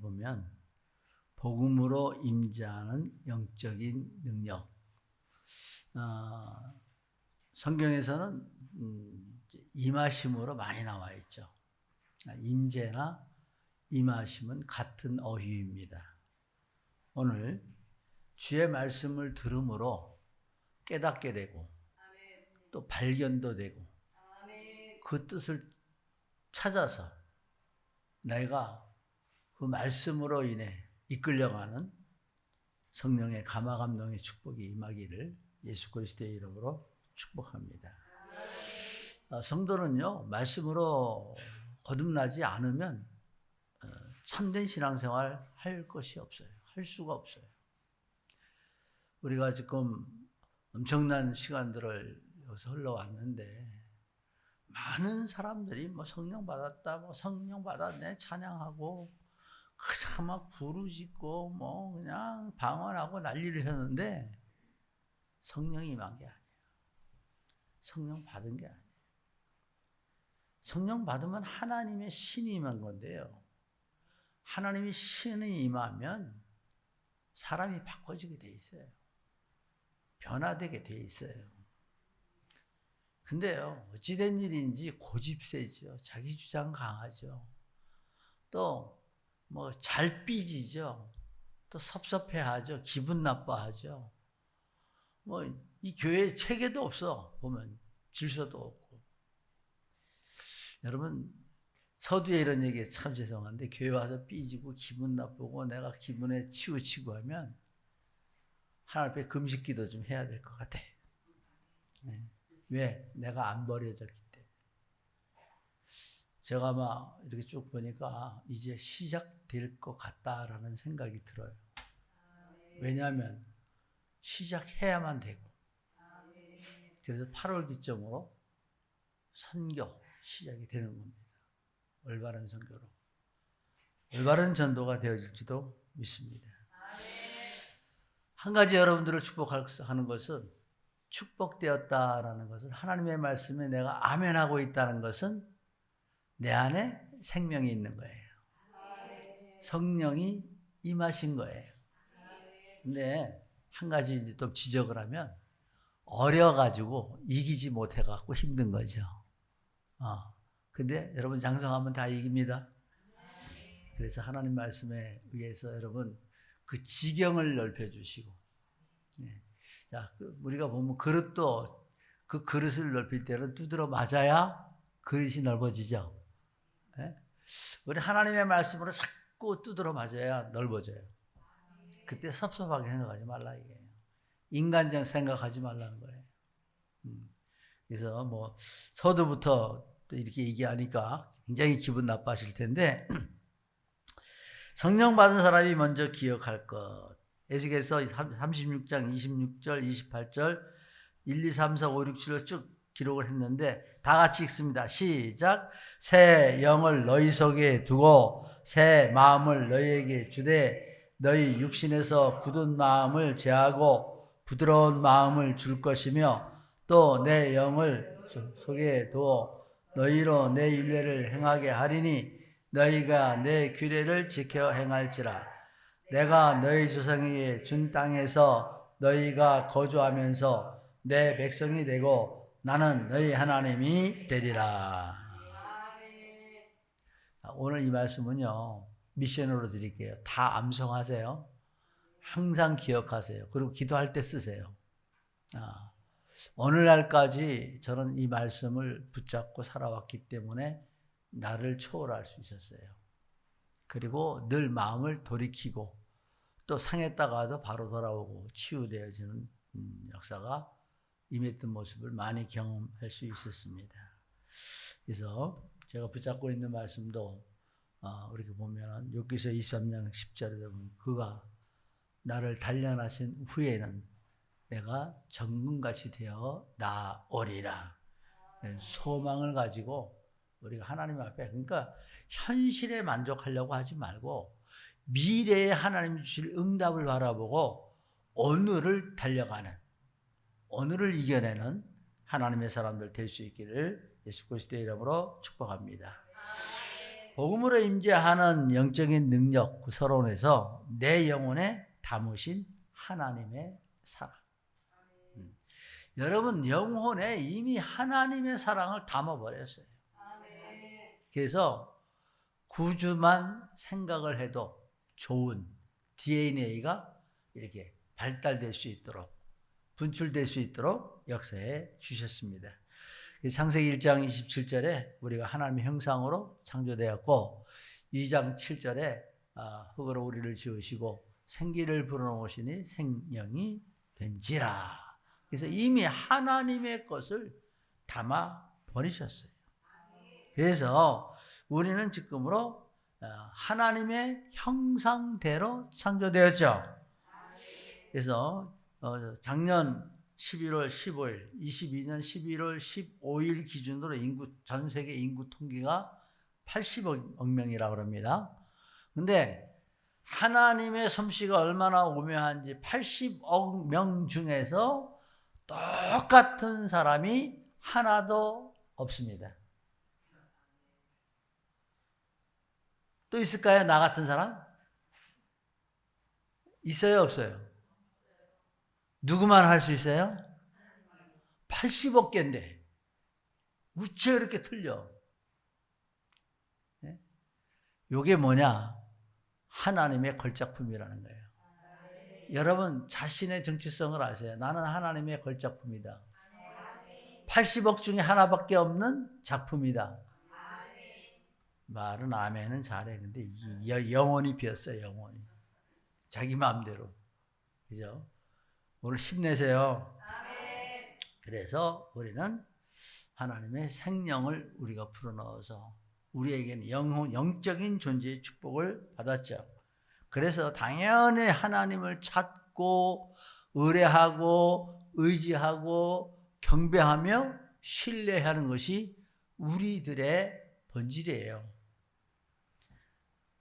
보면 복음으로 임재하는 영적인 능력. 성경에서는 임하심으로 많이 나와 있죠. 임재나 임하심은 같은 어휘입니다. 오늘 주의 말씀을 들음으로 깨닫게 되고 또 발견도 되고 그 뜻을 찾아서 내가 그 말씀으로 인해 이끌려가는 성령의 감화감동의 축복이 임하기를 예수 그리스도의 이름으로 축복합니다. 성도는요, 말씀으로 거듭나지 않으면 참된 신앙생활 할 것이 없어요. 할 수가 없어요. 우리가 지금 엄청난 시간들을 여기서 흘러왔는데 많은 사람들이 뭐 성령 받았다, 뭐 성령 받았네 찬양하고 그냥 막 부르짖고 뭐 그냥 방언하고 난리를 했는데 성령이 임한 게 아니에요. 성령 받은 게 아니에요. 성령 받으면 하나님의 신이 임한 건데요. 하나님의 신이 임하면 사람이 바꿔지게 돼 있어요. 변화되게 돼 있어요. 근데요, 어찌된 일인지 고집세죠. 자기 주장 강하죠. 또 뭐 잘 삐지죠. 또 섭섭해하죠. 기분 나빠하죠. 뭐 이 교회에 체계도 없어. 보면 질서도 없고. 여러분 서두에 이런 얘기 참 죄송한데 교회 와서 삐지고 기분 나쁘고 내가 기분에 치우치고 하면 하나님 앞에 금식기도 좀 해야 될 것 같아. 네. 왜? 내가 안 버려졌기 때문에. 제가 막 이렇게 쭉 보니까 이제 시작될 것 같다라는 생각이 들어요. 왜냐하면 시작해야만 되고. 그래서 8월 기점으로 선교 시작이 되는 겁니다. 올바른 선교로. 올바른 전도가 되어질지도 믿습니다. 한 가지 여러분들을 축복하는 것은 축복되었다라는 것은 하나님의 말씀에 내가 아멘하고 있다는 것은 내 안에 생명이 있는 거예요. 성령이 임하신 거예요. 근데 한 가지 또 지적을 하면 어려가지고 이기지 못해갖고 힘든 거죠. 근데 여러분 장성하면 다 이깁니다. 그래서 하나님 말씀에 의해서 여러분 그 지경을 넓혀주시고, 자, 우리가 보면 그릇도 그 그릇을 넓힐 때는 두드러 맞아야 그릇이 넓어지죠. 우리 하나님의 말씀으로 자꾸 두드러 맞아야 넓어져요. 그때 섭섭하게 생각하지 말라 이게. 인간적 생각하지 말라는 거예요. 그래서 뭐 서두부터 또 이렇게 얘기하니까 굉장히 기분 나빠하실 텐데 성령 받은 사람이 먼저 기억할 것. 에스겔서 36장 26절 28절 1, 2, 3, 4, 5, 6, 7로 쭉 기록을 했는데 다 같이 읽습니다. 시작. 새 영을 너희 속에 두고 새 마음을 너희에게 주되 너희 육신에서 굳은 마음을 제하고 부드러운 마음을 줄 것이며 또 내 영을 속에 두어 너희로 내 율례를 행하게 하리니 너희가 내 규례를 지켜 행할지라. 내가 너희 조상에게 준 땅에서 너희가 거주하면서 내 백성이 되고 나는 너희 하나님이 되리라. 오늘 이 말씀은요 미션으로 드릴게요. 다 암송하세요. 항상 기억하세요. 그리고 기도할 때 쓰세요. 오늘날까지 저는 이 말씀을 붙잡고 살아왔기 때문에 나를 초월할 수 있었어요. 그리고 늘 마음을 돌이키고 또 상했다가도 바로 돌아오고 치유되어지는 역사가 임했던 모습을 많이 경험할 수 있었습니다. 그래서 제가 붙잡고 있는 말씀도 이렇게 보면 욥기서 23장 10절에 보면 그가 나를 단련하신 후에는 내가 정금같이 되어 나오리라. 소망을 가지고 우리가 하나님 앞에 그러니까 현실에 만족하려고 하지 말고 미래에 하나님이 주실 응답을 바라보고 오늘을 달려가는 오늘을 이겨내는 하나님의 사람들 될 수 있기를 예수 그리스도의 이름으로 축복합니다. 복음으로 임재하는 영적인 능력 그 서론에서 내 영혼에 담으신 하나님의 사랑. 여러분 영혼에 이미 하나님의 사랑을 담아버렸어요. 그래서 구주만 생각을 해도 좋은 DNA가 이렇게 발달될 수 있도록 분출될 수 있도록 역사해 주셨습니다. 창세기 1장 27절에 우리가 하나님의 형상으로 창조되었고 2장 7절에 흙으로 우리를 지으시고 생기를 불어넣으시니 생명이 된지라. 그래서 이미 하나님의 것을 담아 버리셨어요. 그래서 우리는 지금으로 하나님의 형상대로 창조되었죠. 그래서 작년 11월 15일, 22년 11월 15일 기준으로 전 세계 인구 통계가 80억 명이라고 합니다. 근데 하나님의 솜씨가 얼마나 오묘한지 80억 명 중에서 똑같은 사람이 하나도 없습니다. 또 있을까요? 나 같은 사람? 있어요? 없어요? 누구만 할 수 있어요? 80억 개인데 우째 이렇게 틀려? 네? 이게 뭐냐? 하나님의 걸작품이라는 거예요. 여러분 자신의 정체성을 아세요? 나는 하나님의 걸작품이다. 80억 중에 하나밖에 없는 작품이다. 말은 아멘은 잘해. 근데 영혼이 비었어요. 영혼이. 자기 마음대로. 그죠? 오늘 힘내세요. 그래서 우리는 하나님의 생명을 우리가 불어넣어서 우리에게는 영적인 존재의 축복을 받았죠. 그래서 당연히 하나님을 찾고 의뢰하고 의지하고 경배하며 신뢰하는 것이 우리들의 본질이에요.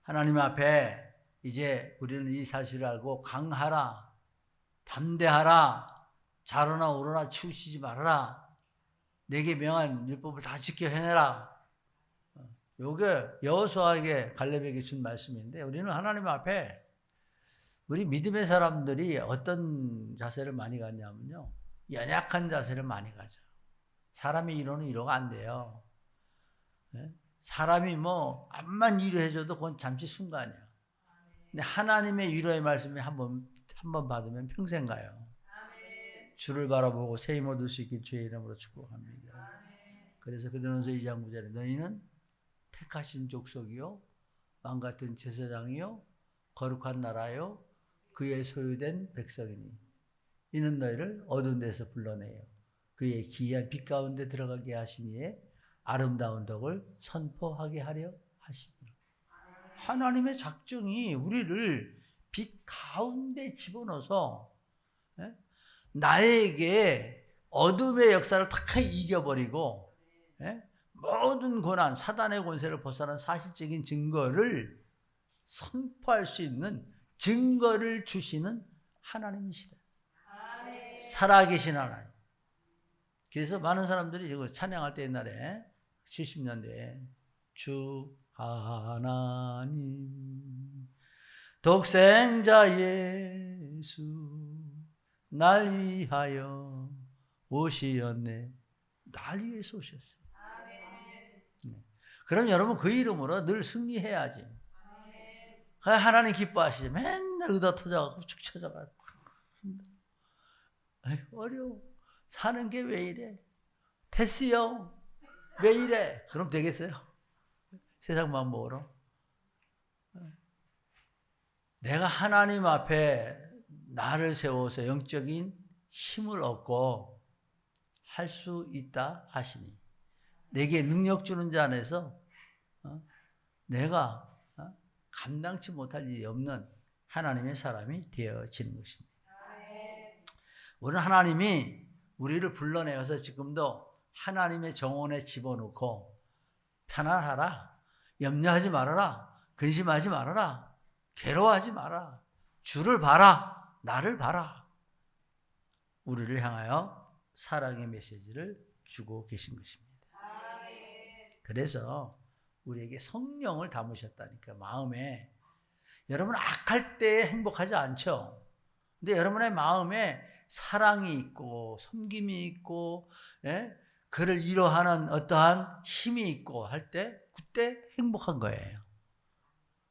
하나님 앞에 이제 우리는 이 사실을 알고 강하라, 담대하라, 자로나 오로나 치우치지 말아라, 내게 명한 율법을 다 지켜 행해라. 요게 여호수아에게 갈렙에게 준 말씀인데 우리는 하나님 앞에 우리 믿음의 사람들이 어떤 자세를 많이 갖냐면요. 연약한 자세를 많이 가져. 사람이 이러는 이러가 안 돼요. 사람이 뭐 암만 위로해줘도 그건 잠시 순간이야. 근데 하나님의 위로의 말씀이 한 번 받으면 평생 가요. 주를 바라보고 새 힘 얻을 수 있길 주의 이름으로 축복합니다. 그래서 베드로전서 2장 9절에 너희는 택하신 족속이요 왕같은 제사장이요 거룩한 나라요 그의 소유된 백성이니 이는 너희를 어두운 데서 불러내요 그의 기이한 빛 가운데 들어가게 하시니에 아름다운 덕을 선포하게 하려 하시니라. 하나님의 작정이 우리를 빛 가운데 집어넣어서 나에게 어둠의 역사를 다 이겨버리고 모든 고난, 사단의 권세를 벗어난 사실적인 증거를 선포할 수 있는 증거를 주시는 하나님이시다. 살아계신 하나님. 그래서 많은 사람들이 이거 찬양할 때 옛날에 70년대에 주 하나님 독생자 예수 날 위하여 오시었네. 날 위해서 오셨어요. 그럼 여러분 그 이름으로 늘 승리해야지. 하나님 기뻐하시죠. 맨날 의다 터져가지고 축 쳐져가지고 어려워. 사는 게 왜 이래? 됐어요. 왜 이래? 그럼 되겠어요? 세상만 먹으러. 내가 하나님 앞에 나를 세워서 영적인 힘을 얻고 할 수 있다 하시니 내게 능력 주는 자 안에서 내가 감당치 못할 일이 없는 하나님의 사람이 되어지는 것입니다. 우리는 하나님이 우리를 불러내어서 지금도 하나님의 정원에 집어넣고 편안하라, 염려하지 말아라, 근심하지 말아라, 괴로워하지 마라, 주를 봐라, 나를 봐라. 우리를 향하여 사랑의 메시지를 주고 계신 것입니다. 그래서 우리에게 성령을 담으셨다니까, 마음에. 여러분 악할 때 행복하지 않죠? 근데 여러분의 마음에 사랑이 있고 섬김이 있고, 예? 그를 이뤄하는 어떠한 힘이 있고 할 때 그때 행복한 거예요.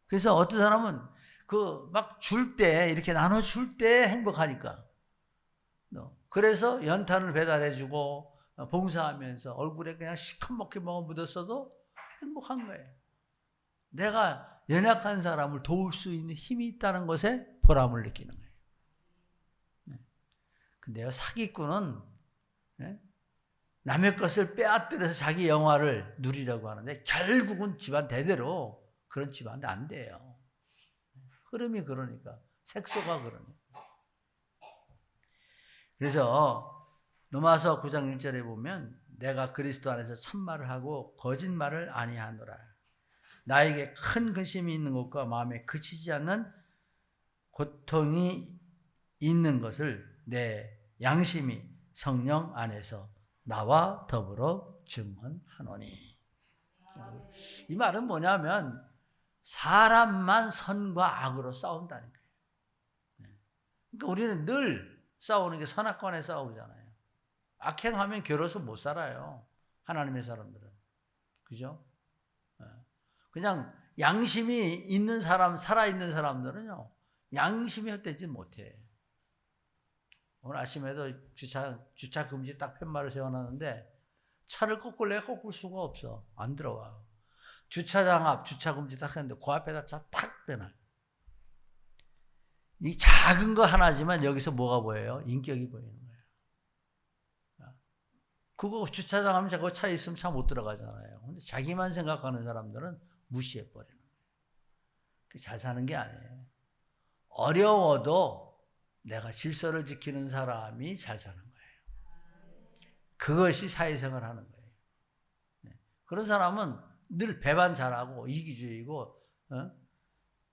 그래서 어떤 사람은 그 막 줄 때, 이렇게 나눠줄 때 행복하니까. 그래서 연탄을 배달해주고 봉사하면서 얼굴에 그냥 시커멓게 뭐가 묻었어도 행복한 거예요. 내가 연약한 사람을 도울 수 있는 힘이 있다는 것에 보람을 느끼는 거예요. 근데요, 사기꾼은 남의 것을 빼앗들여서 자기 영화를 누리려고 하는데 결국은 집안 대대로 그런 집안이 안 돼요. 흐름이 그러니까, 색소가 그러니까. 그래서 로마서 9장 1절에 보면 내가 그리스도 안에서 참말을 하고 거짓말을 아니하노라. 나에게 큰 근심이 있는 것과 마음에 그치지 않는 고통이 있는 것을 내 양심이 성령 안에서 나와 더불어 증언하노니. 이 말은 뭐냐면 사람만 선과 악으로 싸운다는 거예요. 그러니까 우리는 늘 싸우는 게 선악관에 싸우잖아요. 악행하면 괴로워서 못 살아요, 하나님의 사람들은. 그죠? 그냥 양심이 있는 사람, 살아있는 사람들은요, 양심이 헛되지 못해. 오늘 아침에도 주차 금지 딱 팻말을 세워놨는데 차를 꺾을래 꺾을 수가 없어. 안 들어와. 주차장 앞 주차 금지 딱 했는데 그 앞에다 차 탁 대놔. 이 작은 거 하나지만 여기서 뭐가 보여요? 인격이 보이는 거예요. 그거 주차장 하면 자꾸 차 있으면 차 못 들어가잖아요. 근데 자기만 생각하는 사람들은 무시해 버리는 거예요. 잘 사는 게 아니에요. 어려워도 내가 질서를 지키는 사람이 잘 사는 거예요. 그것이 사회생활 하는 거예요. 그런 사람은 늘 배반 잘하고 이기주의고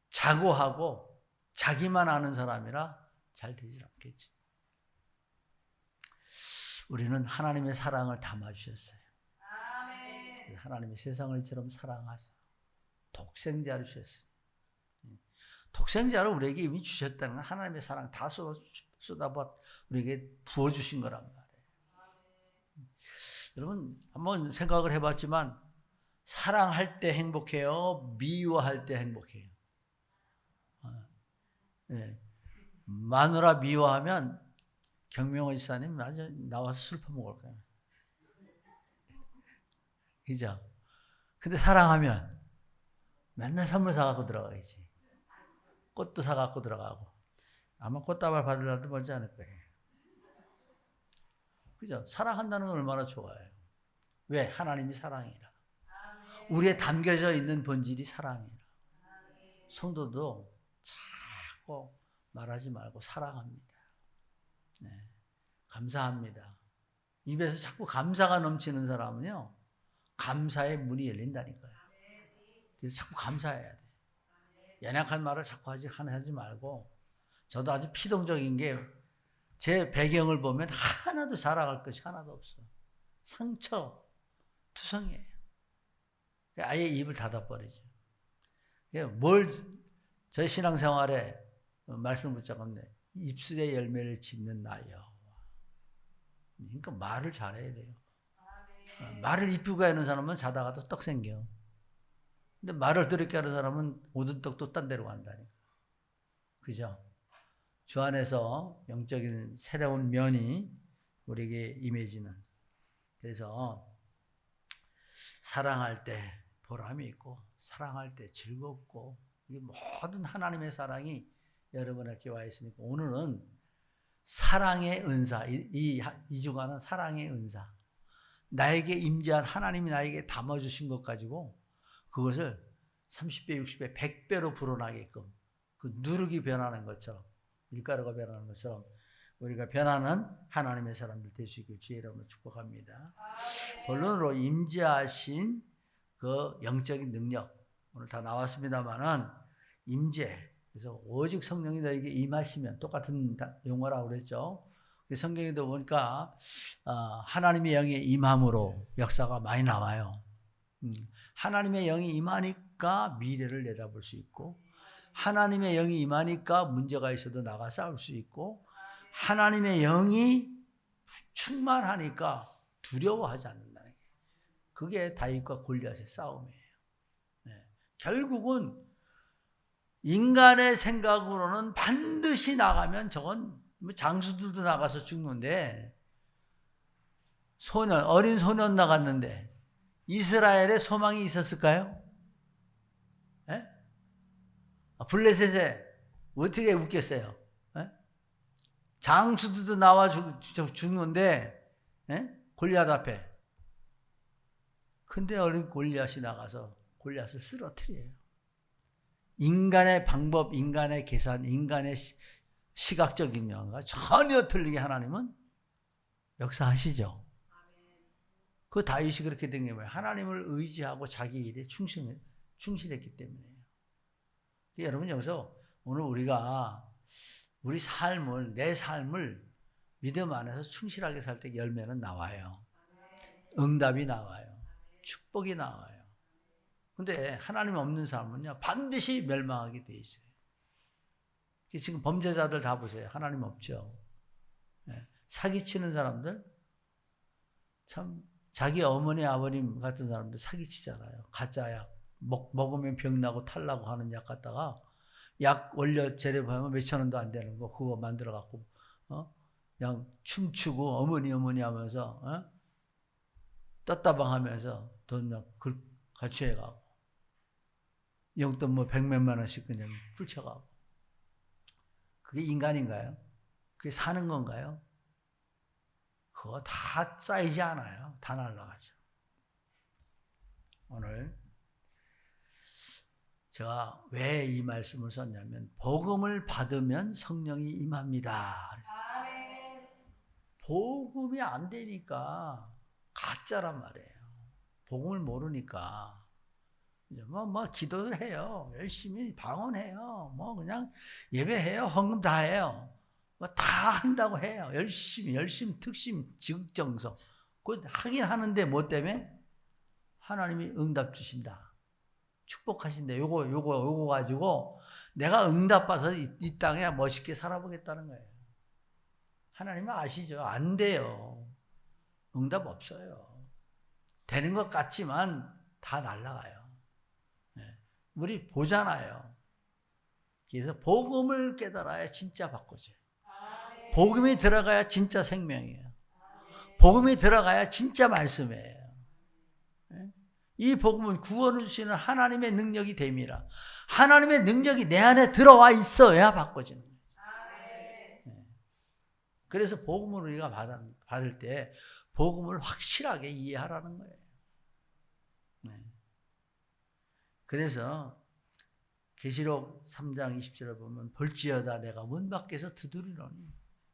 자고하고 자기만 아는 사람이라 잘 되지 않겠지. 우리는 하나님의 사랑을 담아주셨어요. 하나님의 세상을 이처럼 사랑하사 독생자를 주셨어요. 독생자를 우리에게 이미 주셨다는 건 하나님의 사랑 다 쏟아붓 우리에게 부어주신 거란 말이에요. 여러분 한번 생각을 해봤지만 사랑할 때 행복해요? 미워할 때 행복해요? 마누라 미워하면 경명호 지사님 아주 나와서 술 퍼먹을 거예요. 그죠? 근데 사랑하면 맨날 선물 사갖고 들어가야지. 꽃도 사갖고 들어가고. 아마 꽃다발 받을 날도 멀지 않을 거예요. 그죠? 사랑한다는 건 얼마나 좋아요. 왜? 하나님이 사랑이라. 우리에 담겨져 있는 본질이 사랑이라. 성도도 자꾸 말하지 말고 사랑합니다. 네. 감사합니다. 입에서 자꾸 감사가 넘치는 사람은요, 감사의 문이 열린다니까요. 그래서 자꾸 감사해야 돼. 연약한 말을 자꾸 하지 말고, 저도 아주 피동적인 게 제 배경을 보면 하나도 자랑할 것이 하나도 없어. 상처, 투성이에요. 아예 입을 닫아버리죠. 저 신앙생활에 말씀 붙잡았는데 입술의 열매를 짓는 나여. 그러니까 말을 잘해야 돼요. 말을 이쁘게 하는 사람은 자다가도 떡 생겨. 근데 말을 더럽게 하는 사람은 오든 떡도 딴 데로 간다니까. 그죠? 주 안에서 영적인 새로운 면이 우리에게 임해지는. 그래서 사랑할 때 보람이 있고 사랑할 때 즐겁고, 이 모든 하나님의 사랑이 여러분에게 와 있으니까 오늘은 사랑의 은사, 이 주간은 사랑의 은사, 나에게 임재한 하나님이 나에게 담아주신 것 가지고 그것을 30배, 60배, 100배로 불어나게끔, 그 누룩이 변하는 것처럼, 밀가루가 변하는 것처럼 우리가 변하는 하나님의 사람들 될 수 있길 주의 이름으로 축복합니다. 본론으로 임재하신 그 영적인 능력, 오늘 다 나왔습니다만은 임재, 그래서 오직 성령이 너에게 임하시면, 똑같은 용어라고 그랬죠. 성경에도 보니까 하나님의 영의 임함으로 역사가 많이 나와요. 하나님의 영이 임하니까 미래를 내다볼 수 있고, 하나님의 영이 임하니까 문제가 있어도 나가 싸울 수 있고, 하나님의 영이 충만하니까 두려워하지 않는다는 게, 그게 다윗과 골리앗의 싸움이에요. 네. 결국은 인간의 생각으로는 반드시 나가면 저건 장수들도 나가서 죽는데, 어린 소년 나갔는데 이스라엘에 소망이 있었을까요? 예? 블레셋에 어떻게 웃겼어요? 예? 장수들도 나와 죽는데, 예? 골리앗 앞에. 근데 어린 골리앗이 나가서 골리앗을 쓰러뜨려요. 인간의 방법, 인간의 계산, 인간의 시각적인 면과 전혀 틀리게 하나님은 역사하시죠. 그 다윗이 그렇게 된 게 뭐예요? 하나님을 의지하고 자기 일에 충실했기 때문이에요. 여러분, 여기서 오늘 우리가 내 삶을 믿음 안에서 충실하게 살 때 열매는 나와요. 응답이 나와요. 축복이 나와요. 근데 하나님 없는 사람은요, 반드시 멸망하게 돼 있어요. 지금 범죄자들 다 보세요. 하나님 없죠. 사기치는 사람들, 참 자기 어머니 아버님 같은 사람들 사기치잖아요. 가짜 약, 먹으면 병나고 탈나고 하는 약 갖다가 약 원료 재료하면 몇천 원도 안 되는 거 그거 만들어 갖고 그냥 춤추고 어머니 하면서 떴다방 하면서 돈 가취해가고 용돈 뭐 100몇만 원씩 그냥 훌쳐가고. 그게 인간인가요? 그게 사는 건가요? 그거 다 쌓이지 않아요. 다 날아가죠. 오늘 제가 왜 이 말씀을 썼냐면, 복음을 받으면 성령이 임합니다. 복음이 안 되니까 가짜란 말이에요. 복음을 모르니까 뭐 기도를 해요. 열심히 방언해요. 뭐 그냥 예배해요. 헌금 다 해요. 뭐 다 한다고 해요. 열심히 특심 지극정성. 그 하긴 하는데 뭐 때문에? 하나님이 응답 주신다. 축복하신다. 요거 가지고 내가 응답 받아서 이 땅에 멋있게 살아보겠다는 거예요. 하나님은 아시죠? 안 돼요. 응답 없어요. 되는 것 같지만 다 날아가요. 우리 보잖아요. 그래서 복음을 깨달아야 진짜 바꾸죠. 복음이 들어가야 진짜 생명이에요. 복음이 들어가야 진짜 말씀이에요. 이 복음은 구원을 주시는 하나님의 능력이 됨이라. 하나님의 능력이 내 안에 들어와 있어야 바꿔지는 거예요. 그래서 복음을 우리가 받을 때 복음을 확실하게 이해하라는 거예요. 그래서 계시록 3장 20절에 보면, 볼지어다 내가 문 밖에서 두드리노니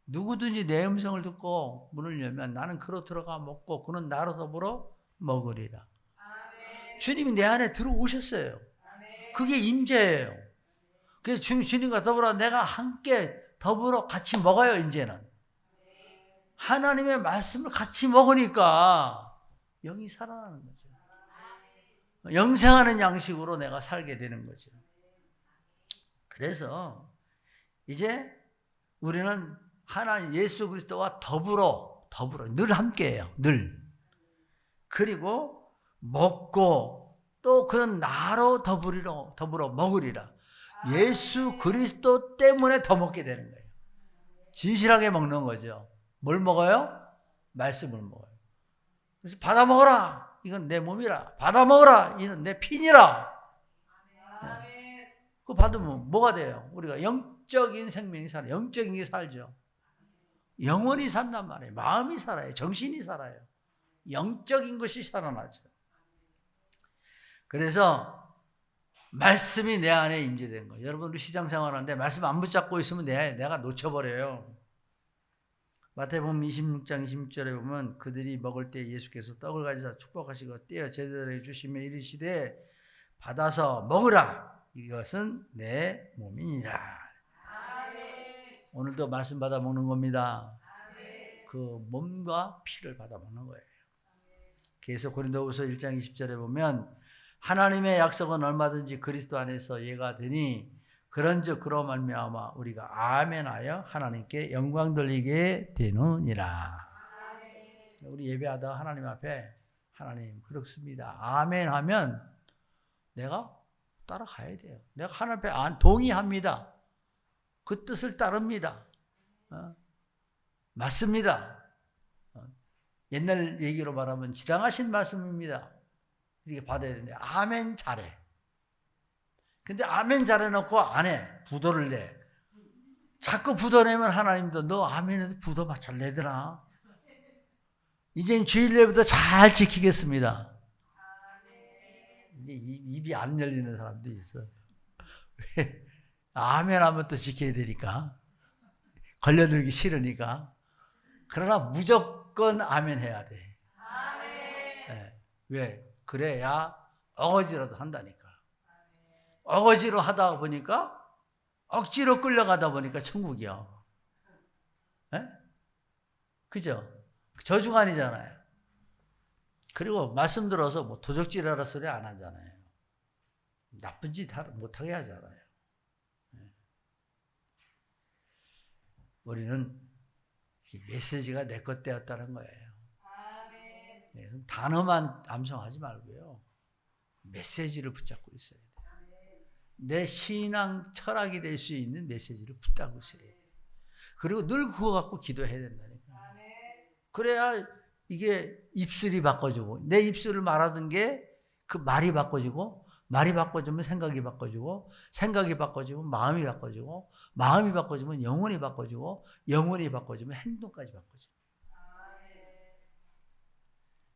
누구든지 내 음성을 듣고 문을 열면 나는 그로 들어가 먹고 그는 나로 더불어 먹으리라. 주님이 내 안에 들어오셨어요. 그게 임재예요. 그래서 주님과 더불어 내가 함께 더불어 같이 먹어요. 이제는 하나님의 말씀을 같이 먹으니까 영이 살아나는 거죠. 영생하는 양식으로 내가 살게 되는 거죠. 그래서 이제 우리는 하나님 예수 그리스도와 더불어 늘 함께해요. 늘. 그리고 먹고 또 그는 나로 더불어 먹으리라. 예수 그리스도 때문에 더 먹게 되는 거예요. 진실하게 먹는 거죠. 뭘 먹어요? 말씀을 먹어요. 그래서 받아 먹어라. 이건 내 몸이라. 받아 먹어라. 이건 내 피니라. 그거 받으면 뭐가 돼요? 우리가 영적인 생명이 살아요. 영적인 게 살죠. 영혼이 산단 말이에요. 마음이 살아요. 정신이 살아요. 영적인 것이 살아나죠. 그래서 말씀이 내 안에 임재된 거예요. 여러분, 우리 시장 생활하는데 말씀 안 붙잡고 있으면 내가 놓쳐버려요. 마태복음 26장 26절에 보면, 그들이 먹을 때 예수께서 떡을 가지사 축복하시고 떼어 제자들에게 주시며 이르시되 받아서 먹으라. 이것은 내 몸이니라. 오늘도 말씀 받아 먹는 겁니다. 그 몸과 피를 받아 먹는 거예요. 그래서 고린도후서 1장 20절에 보면, 하나님의 약속은 얼마든지 그리스도 안에서 예가 되니 그런즉 그로 말미암아 우리가 아멘하여 하나님께 영광 돌리게 되느니라. 우리 예배하다 하나님 앞에 하나님 그렇습니다. 아멘 하면 내가 따라가야 돼요. 내가 하나님 앞에 동의합니다. 그 뜻을 따릅니다. 맞습니다. 옛날 얘기로 말하면 지당하신 말씀입니다. 이렇게 받아야 되는데 아멘 잘해. 근데 아멘 잘해놓고 안 해. 부도를 내. 자꾸 부도내면 하나님도 너 아멘에도 부도 잘 내더라. 이젠 주일 예배도 잘 지키겠습니다. 입이 안 열리는 사람도 있어. 왜? 아멘 하면 또 지켜야 되니까. 걸려들기 싫으니까. 그러나 무조건 아멘 해야 돼. 아멘. 네. 왜? 그래야 어거지라도 한다니까. 어거지로 하다 보니까 억지로 끌려가다 보니까 천국이야. 네? 그죠? 저주간이잖아요. 그리고 말씀 들어서 뭐 도적질하라 소리 안 하잖아요. 나쁜 짓 못하게 하잖아요. 우리는 메시지가 내 것 되었다는 거예요. 네, 단어만 암송하지 말고요. 메시지를 붙잡고 있어야 돼요. 내 신앙 철학이 될 수 있는 메시지를 붙잡고 있어야 돼요. 그리고 늘 그거 갖고 기도해야 된다니까. 그래야 이게 입술이 바꿔지고 내 입술을 말하던 게 그 말이 바꿔지고 말이 바꿔지면 생각이 바꿔지고 생각이 바꿔지면 마음이 바꿔지고 마음이 바꿔지면 영혼이 바꿔지고 영혼이 바꿔지면 행동까지 바꿔져.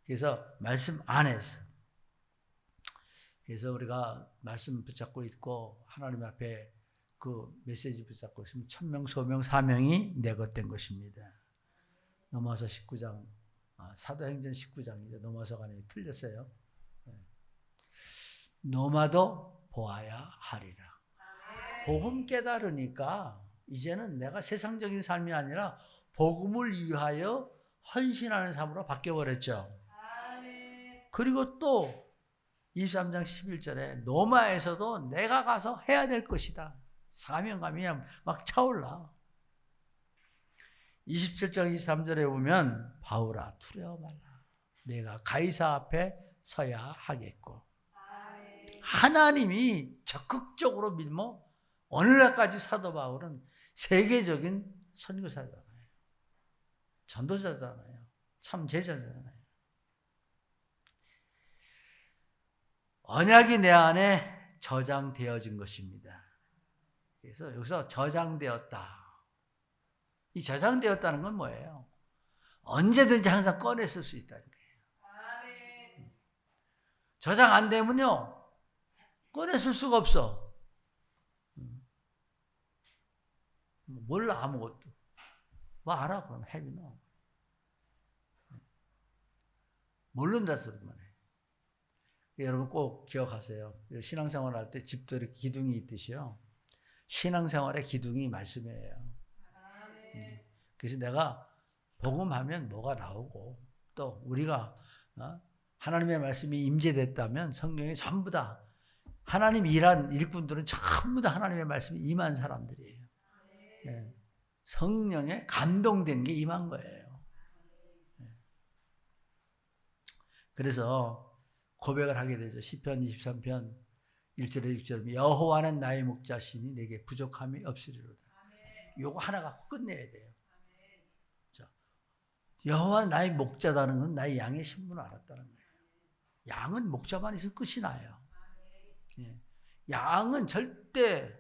그래서 말씀 안에서 그래서 우리가 말씀 붙잡고 있고 하나님 앞에 그 메시지 붙잡고 있으면 천명 소명 사명이 내 것 된 것입니다. 넘어서 19장 사도행전 19장이죠. 넘어서 가는 틀렸어요. 너마도 보아야 하리라. 복음 깨달으니까 이제는 내가 세상적인 삶이 아니라 복음을 위하여 헌신하는 삶으로 바뀌어버렸죠. 그리고 또 23장 11절에 로마에서도 내가 가서 해야 될 것이다. 사명감이 막 차올라. 27장 23절에 보면 바울아 두려워 말라. 내가 가이사 앞에 서야 하겠고. 하나님이 적극적으로 밀모 오늘날까지 사도 바울은 세계적인 선교사잖아요. 전도자잖아요. 참 제자잖아요. 언약이 내 안에 저장되어진 것입니다. 그래서 여기서 저장되었다. 이 저장되었다는 건 뭐예요? 언제든지 항상 꺼내 쓸 수 있다는 거예요. 저장 안 되면요. 꺼내 쓸 수가 없어. 몰라 아무것도. 뭐 알아 그럼 헤비노. 모른다 소리만 해. 여러분 꼭 기억하세요. 신앙생활 할 때 집도 이렇게 기둥이 있듯이요. 신앙생활의 기둥이 말씀이에요. 그래서 내가 복음하면 뭐가 나오고 또 우리가 하나님의 말씀이 임재됐다면 성경이 전부 다 하나님 일한 일꾼들은 전부 다 하나님의 말씀이 임한 사람들이에요. 네. 성령에 감동된 게 임한 거예요. 네. 그래서 고백을 하게 되죠. 시편 23편 1절에 6절에 여호와는 나의 목자시니 내게 부족함이 없으리로다. 요거 하나 갖고 끝내야 돼요. 자, 여호와는 나의 목자다는 건 나의 양의 신분을 알았다는 거예요. 양은 목자만 있으면 끝이 나요. 예. 양은 절대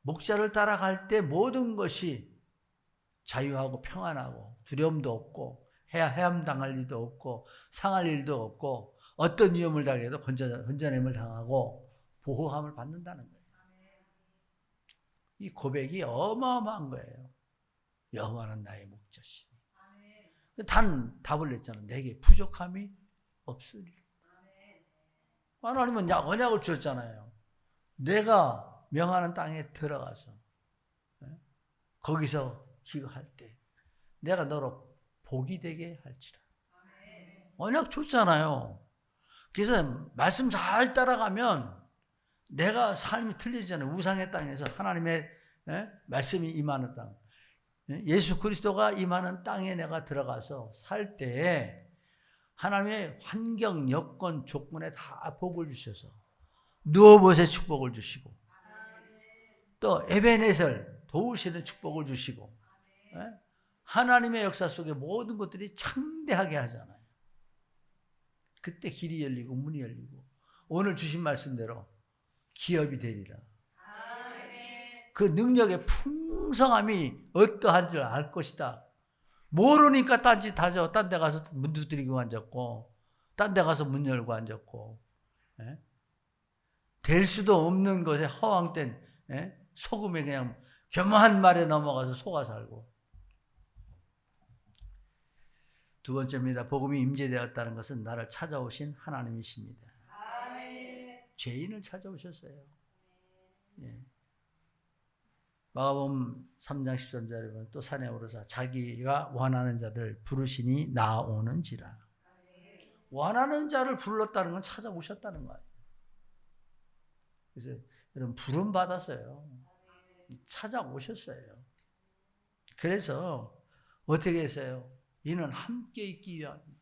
목자를 따라갈 때 모든 것이 자유하고 평안하고 두려움도 없고 해함당할 일도 없고 상할 일도 없고 어떤 위험을 당해도 건져냄을 당하고 보호함을 받는다는 거예요. 이 고백이 어마어마한 거예요. 여호와는 나의 목자시니. 단 답을 냈잖아요. 내게 부족함이 없으리. 하나님은 언약을 주셨잖아요. 내가 명하는 땅에 들어가서 거기서 기거할 때 내가 너로 복이 되게 할지라. 언약 줬잖아요. 그래서 말씀 잘 따라가면 내가 삶이 틀리잖아요. 우상의 땅에서 하나님의 말씀이 임하는 땅. 예수 그리스도가 임하는 땅에 내가 들어가서 살 때에 하나님의 환경, 여건, 조건에 다 복을 주셔서 누워봇의 축복을 주시고 또 에베네셀 도우시는 축복을 주시고 하나님의 역사 속에 모든 것들이 창대하게 하잖아요. 그때 길이 열리고 문이 열리고 오늘 주신 말씀대로 기업이 되리라. 그 능력의 풍성함이 어떠한 줄 알 것이다. 모르니까 딴짓하죠. 딴 데 가서 문 두드리고 앉았고 딴 데 가서 문 열고 앉았고 될 수도 없는 것에 허황된 속음에 그냥 겸한 말에 넘어가서 속아 살고. 두 번째입니다. 복음이 임재되었다는 것은 나를 찾아오신 하나님이십니다. 죄인을 찾아오셨어요. 마가복음 3장 13절에 보면 또 산에 오르사 자기가 원하는 자들 부르시니 나오는지라. 원하는 자를 불렀다는 건 찾아오셨다는 거예요. 그래서 여러분 부름 받았어요. 찾아오셨어요. 그래서 어떻게 했어요? 이는 함께 있기 위함입니다.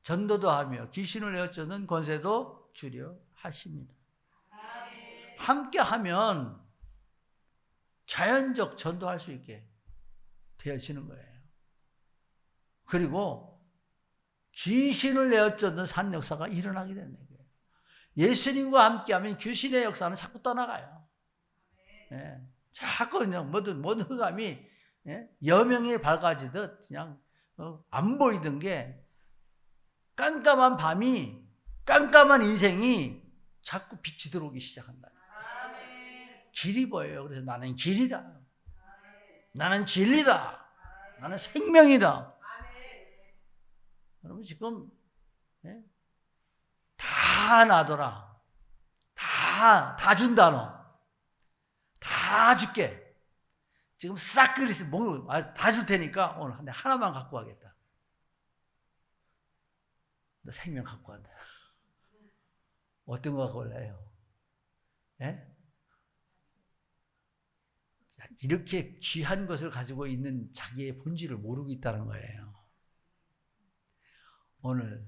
전도도 하며 귀신을 내어쫓는 권세도 주려 하십니다. 함께 하면 자연적 전도할 수 있게 되어지는 거예요. 그리고 귀신을 내어쫓는 산 역사가 일어나게 되는 거예요. 예수님과 함께하면 귀신의 역사는 자꾸 떠나가요. 자꾸 그냥 모든 흑암이 여명이 밝아지듯 그냥 안 보이던 게 깜깜한 밤이 깜깜한 인생이 자꾸 빛이 들어오기 시작한다. 길이 보여요. 그래서 나는 길이다. 나는 진리다. 나는 생명이다. 여러분 지금 다 놔둬라. 다 준다 너. 다 줄게. 지금 싹 그리스 다 줄 테니까 오늘 하나만 갖고 가겠다. 너 생명 갖고 간다. 어떤 거 갖고 올래요? 이렇게 귀한 것을 가지고 있는 자기의 본질을 모르고 있다는 거예요. 오늘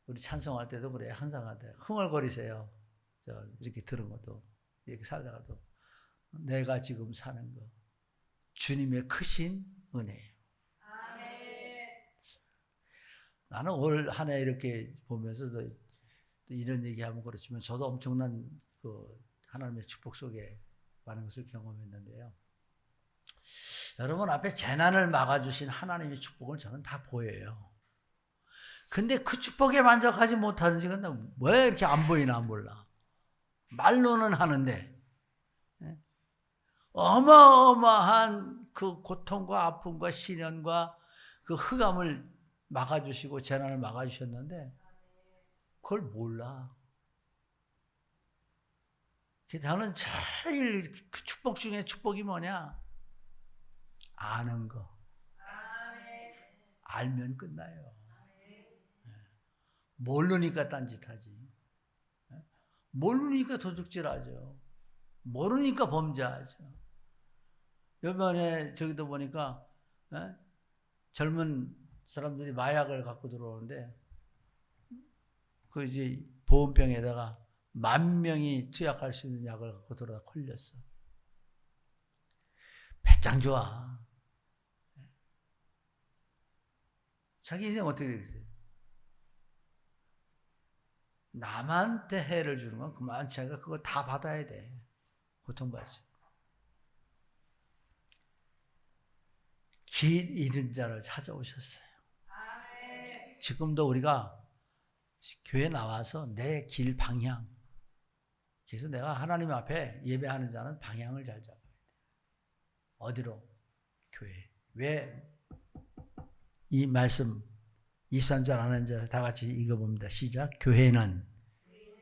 우리 찬송할 때도 그래. 항상 할 때 흥얼거리세요. 이렇게 들은 것도 이렇게 살다가도 내가 지금 사는 거 주님의 크신 은혜예요. 나는 올 한 해 이렇게 보면서 또 이런 얘기하면 그렇지만 저도 엄청난 하나님의 축복 속에 많은 것을 경험했는데요. 여러분 앞에 재난을 막아주신 하나님의 축복을 저는 다 보여요. 근데 그 축복에 만족하지 못하는 지금 왜 이렇게 안 보이나 몰라. 말로는 하는데 어마어마한 그 고통과 아픔과 시련과 그 흑암을 막아주시고 재난을 막아주셨는데 그걸 몰라. 저는 제일 그 축복 중에 축복이 뭐냐? 아는 거. 알면 끝나요. 모르니까 딴짓하지. 모르니까 도둑질하죠. 모르니까 범죄하죠. 이번에 저기도 보니까 젊은 사람들이 마약을 갖고 들어오는데 그 이제 보온병에다가 10,000명이 투약할 수 있는 약을 갖고 들어다 걸렸어. 배짱 좋아. 자기 인생 어떻게 되겠어요? 남한테 해를 주는 건 그만 자기가 그걸 다 받아야 돼. 고통받지. 길 잃은 자를 찾아오셨어요. 지금도 우리가 교회 나와서 내 길 방향. 그래서 내가 하나님 앞에 예배하는 자는 방향을 잘 잡아야 돼. 어디로? 교회. 왜? 이 말씀 23절 하는 자 다 같이 읽어봅니다. 시작. 교회는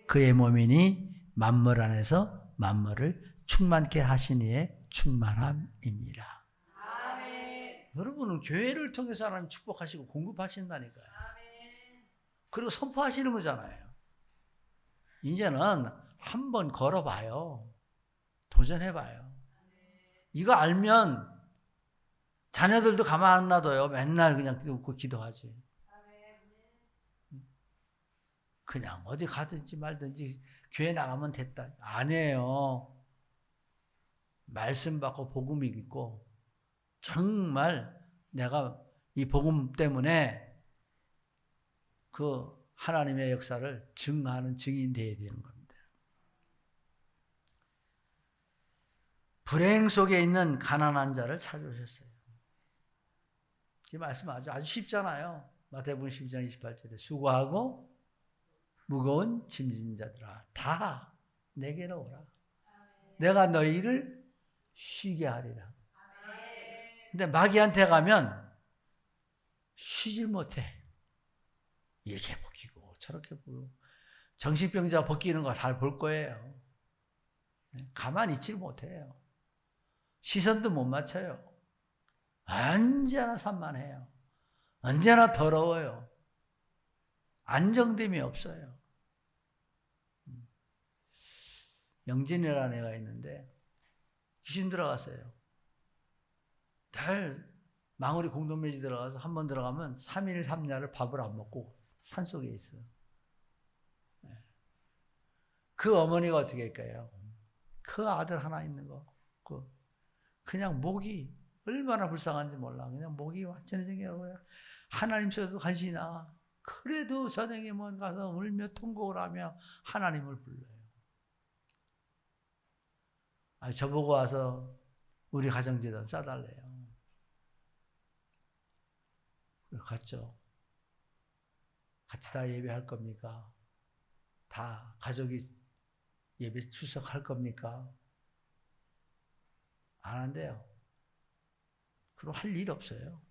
그의 몸이니 만물 안에서 만물을 충만케 하신 이의 충만함이니라. 아멘. 여러분은 교회를 통해서 하나님 축복하시고 공급하신다니까요. 아멘. 그리고 선포하시는 거잖아요. 이제는 한번 걸어봐요. 도전해봐요. 이거 알면 자녀들도 가만 안 놔둬요. 맨날 그냥 웃고 기도하지. 그냥 어디 가든지 말든지 교회 나가면 됐다. 아니에요. 말씀 받고 복음 읽고 정말 내가 이 복음 때문에 그 하나님의 역사를 증하는 증인 되어야 되는 겁니다. 불행 속에 있는 가난한 자를 찾아오셨어요. 이 말씀 아주 쉽잖아요. 마태복음 12장 28절에 수고하고 무거운 짐진 자들아 다 내게로 오라. 내가 너희를 쉬게 하리라. 근데 마귀한테 가면 쉬질 못해. 이렇게 벗기고 저렇게 보고 정신병자 벗기는 거 잘 볼 거예요. 가만히 있지를 못해요. 시선도 못 맞춰요. 언제나 산만해요. 언제나 더러워요. 안정됨이 없어요. 영진이라는 애가 있는데 귀신 들어갔어요. 달 망우리 공동묘지 들어가서 한 번 들어가면 3일 3야를 밥을 안 먹고 산속에 있어요. 그 어머니가 어떻게 할까요? 그 아들 하나 있는 거 그냥 목이 얼마나 불쌍한지 몰라. 그냥 목이 완전히 생겨요. 하나님 속에도 간신히 나. 그래도 저녁에 뭐 가서 울며 통곡을 하며 하나님을 불러요. 저보고 와서 우리 가정재단 싸달래요. 갔죠. 같이 다 예배할 겁니까? 다 가족이 예배 출석할 겁니까? 안 한대요. 그럼 할 일 없어요.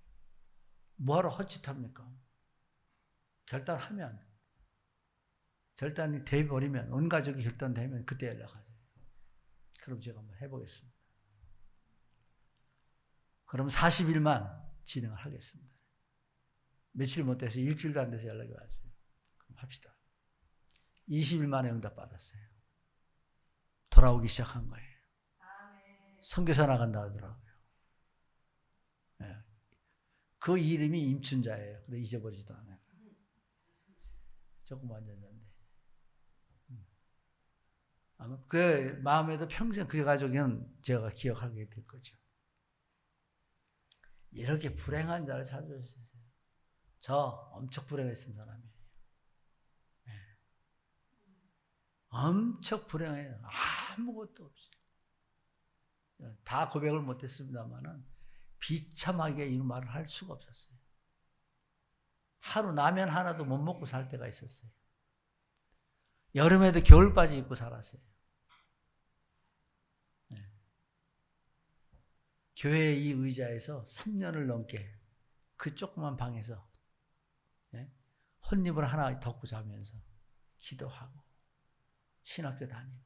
뭐하러 헛짓합니까? 결단이 돼버리면, 온 가족이 결단되면 그때 연락하세요. 그럼 제가 한번 해보겠습니다. 그럼 40일만 진행을 하겠습니다. 며칠 못 돼서 일주일도 안 돼서 연락이 왔어요. 그럼 합시다. 20일 만에 응답 받았어요. 돌아오기 시작한 거예요. 선교사 나간다 하더라고요. 네. 그 이름이 임춘자예요. 그래 잊어버리지도 않아요. 조금 앉았는데. 아마 그 마음에도 평생 그 가족은 제가 기억하게 될 거죠. 이렇게 불행한 자를 찾아주셨어요. 저 엄청 불행했던 사람이에요. 네. 엄청 불행해요. 아무것도 없어요. 다 고백을 못했습니다만은 비참하게 이 말을 할 수가 없었어요. 하루 라면 하나도 못 먹고 살 때가 있었어요. 여름에도 겨울바지 입고 살았어요. 네. 교회 이 의자에서 3년을 넘게 그 조그만 방에서 혼잎을 하나 덮고 자면서 기도하고 신학교 다니고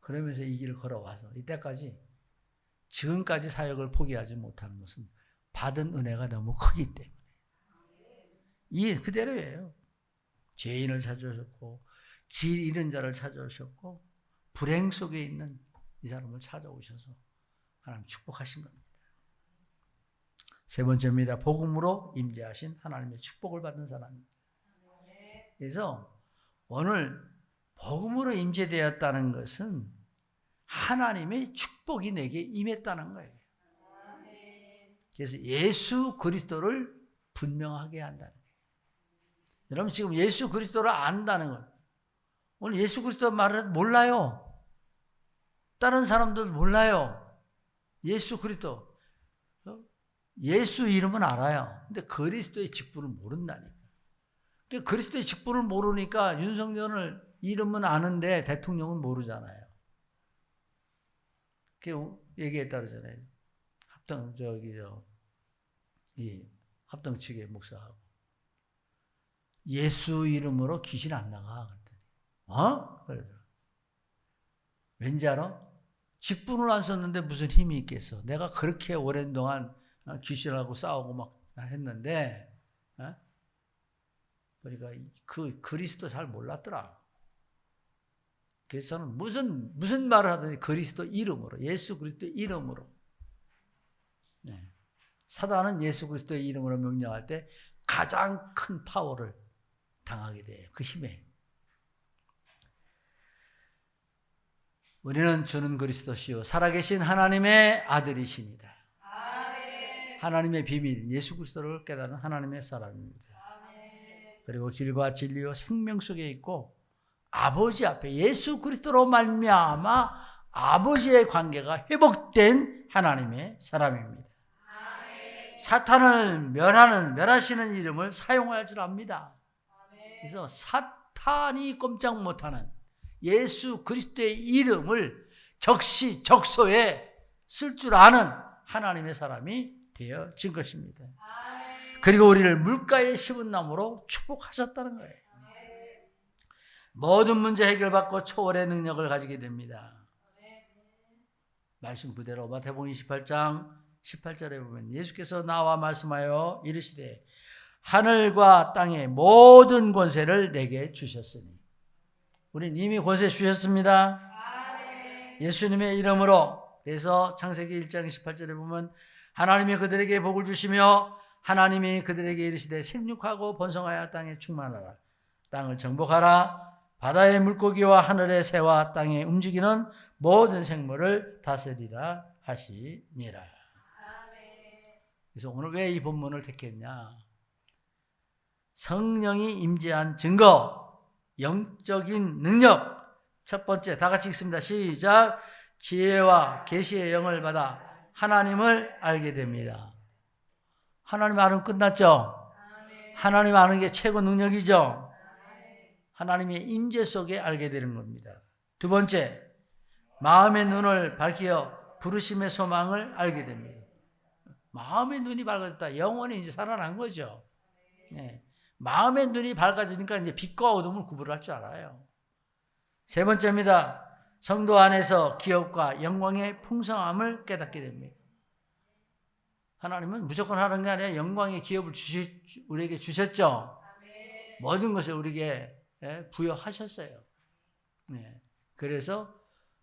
그러면서 이 길을 걸어와서 이때까지 지금까지 사역을 포기하지 못하는 것은 받은 은혜가 너무 크기 때문에 이 그대로예요. 죄인을 찾아오셨고 길 잃은 자를 찾아오셨고 불행 속에 있는 이 사람을 찾아오셔서 하나님 축복하신 겁니다. 세 번째입니다. 복음으로 임재하신 하나님의 축복을 받은 사람입니다. 그래서 오늘 복음으로 임재되었다는 것은 하나님의 축복이 내게 임했다는 거예요. 그래서 예수 그리스도를 분명하게 한다는 거예요. 여러분 지금 예수 그리스도를 안다는 거예요. 오늘 예수 그리스도 말을 몰라요. 다른 사람들 몰라요. 예수 그리스도. 예수 이름은 알아요. 근데 그리스도의 직분을 모른다니까. 그리스도의 직분을 모르니까 윤석열 이름은 아는데 대통령은 모르잖아요. 그 얘기했다 그러잖아요. 합동 측의 목사하고 예수 이름으로 귀신 안 나가. 그러더라고요. 왠지 알아? 직분을 안 썼는데 무슨 힘이 있겠어. 내가 그렇게 오랜 동안 귀신하고 싸우고 막 했는데 그러니까 그 그리스도 잘 몰랐더라. 그래서 저는 무슨 말을 하든지 그리스도 이름으로, 예수 그리스도 이름으로. 네. 사단은 예수 그리스도의 이름으로 명령할 때 가장 큰 파워를 당하게 돼요. 그 힘에. 우리는 주는 그리스도시요 살아계신 하나님의 아들이시니다. 아멘. 하나님의 비밀, 예수 그리스도를 깨닫는 하나님의 사람입니다. 아멘. 그리고 길과 진리와 생명 속에 있고 아버지 앞에 예수 그리스도로 말미암아 아버지의 관계가 회복된 하나님의 사람입니다. 아멘. 사탄을 멸하시는 이름을 사용할 줄 압니다. 아멘. 그래서 사탄이 꼼짝 못하는 예수 그리스도의 이름을 적시적소에 쓸 줄 아는 하나님의 사람이 되어진 것입니다. 아멘. 그리고 우리를 물가에 심은 나무로 축복하셨다는 거예요. 모든 문제 해결받고 초월의 능력을 가지게 됩니다. 말씀 그대로 마태복음 28장 18절에 보면 예수께서 나와 말씀하여 이르시되 하늘과 땅의 모든 권세를 내게 주셨으니. 우리는 이미 권세 주셨습니다. 예수님의 이름으로. 그래서 창세기 1장 18절에 보면 하나님이 그들에게 복을 주시며 하나님이 그들에게 이르시되 생육하고 번성하여 땅에 충만하라. 땅을 정복하라. 바다의 물고기와 하늘의 새와 땅에 움직이는 모든 생물을 다스리라 하시니라. 그래서 오늘 왜 이 본문을 택했냐? 성령이 임재한 증거, 영적인 능력. 첫 번째, 다 같이 읽습니다. 시작. 지혜와 계시의 영을 받아 하나님을 알게 됩니다. 하나님 아는 끝났죠? 하나님 아는 게 최고 능력이죠? 하나님의 임재 속에 알게 되는 겁니다. 두 번째, 마음의 눈을 밝혀 부르심의 소망을 알게 됩니다. 마음의 눈이 밝아졌다. 영혼이 이제 살아난 거죠. 네. 마음의 눈이 밝아지니까 이제 빛과 어둠을 구분할 줄 알아요. 세 번째입니다. 성도 안에서 기업과 영광의 풍성함을 깨닫게 됩니다. 하나님은 무조건 하는 게 아니라 영광의 기업을 우리에게 주셨죠. 모든 것을 우리에게 부여하셨어요. 네. 그래서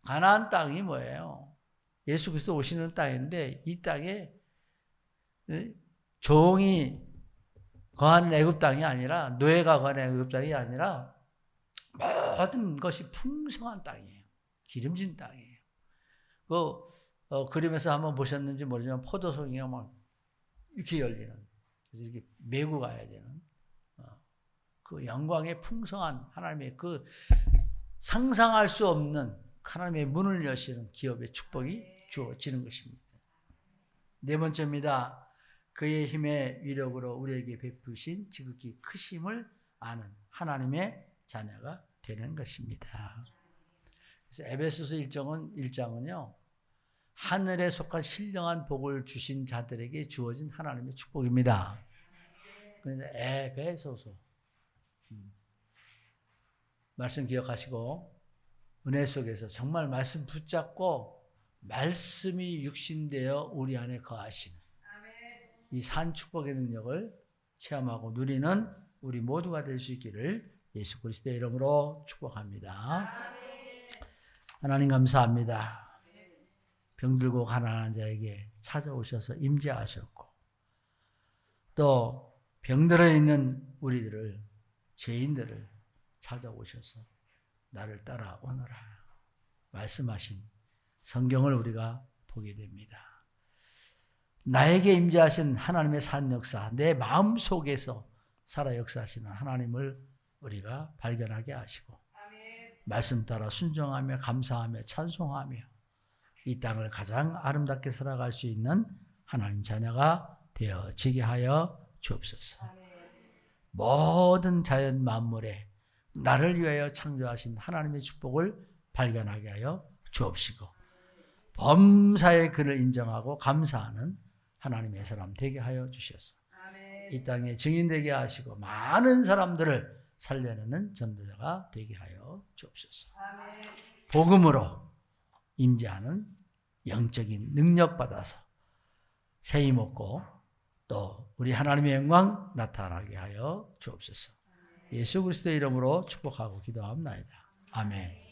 가나안 땅이 뭐예요? 예수 그리스도 오시는 땅인데 이 땅에 종이 거하는 애굽 땅이 아니라 노예가 거하는 애굽 땅이 아니라 모든 것이 풍성한 땅이에요. 기름진 땅이에요. 그림에서 한번 보셨는지 모르지만 포도송이가 막 이렇게 열리는, 그래서 이렇게 메고 가야 되는 그 영광의 풍성한 하나님의 그 상상할 수 없는 하나님의 문을 여시는 기업의 축복이 주어지는 것입니다. 네 번째입니다. 그의 힘의 위력으로 우리에게 베푸신 지극히 크심을 아는 하나님의 자녀가 되는 것입니다. 그래서 에베소서 1장은요. 하늘에 속한 신령한 복을 주신 자들에게 주어진 하나님의 축복입니다. 그런데 에베소서 말씀 기억하시고 은혜 속에서 정말 말씀 붙잡고 말씀이 육신되어 우리 안에 거하시는 이 산 축복의 능력을 체험하고 누리는 우리 모두가 될 수 있기를 예수 그리스도의 이름으로 축복합니다. 하나님 감사합니다. 병들고 가난한 자에게 찾아오셔서 임재하셨고 또 병들어 있는 우리들을 죄인들을 찾아오셔서 나를 따라오너라 말씀하신 성경을 우리가 보게 됩니다. 나에게 임재하신 하나님의 산 역사, 내 마음 속에서 살아 역사하시는 하나님을 우리가 발견하게 하시고 말씀 따라 순종하며 감사하며 찬송하며 이 땅을 가장 아름답게 살아갈 수 있는 하나님 자녀가 되어지게 하여 주옵소서. 모든 자연 만물에 나를 위하여 창조하신 하나님의 축복을 발견하게 하여 주옵시고 범사의 그를 인정하고 감사하는 하나님의 사람 되게 하여 주셔서 이 땅에 증인되게 하시고 많은 사람들을 살려내는 전도자가 되게 하여 주옵소서. 복음으로 임재하는 영적인 능력 받아서 새 힘 얻고 또 우리 하나님의 영광 나타나게 하여 주옵소서. 예수 그리스도의 이름으로 축복하고 기도합니다. 아멘.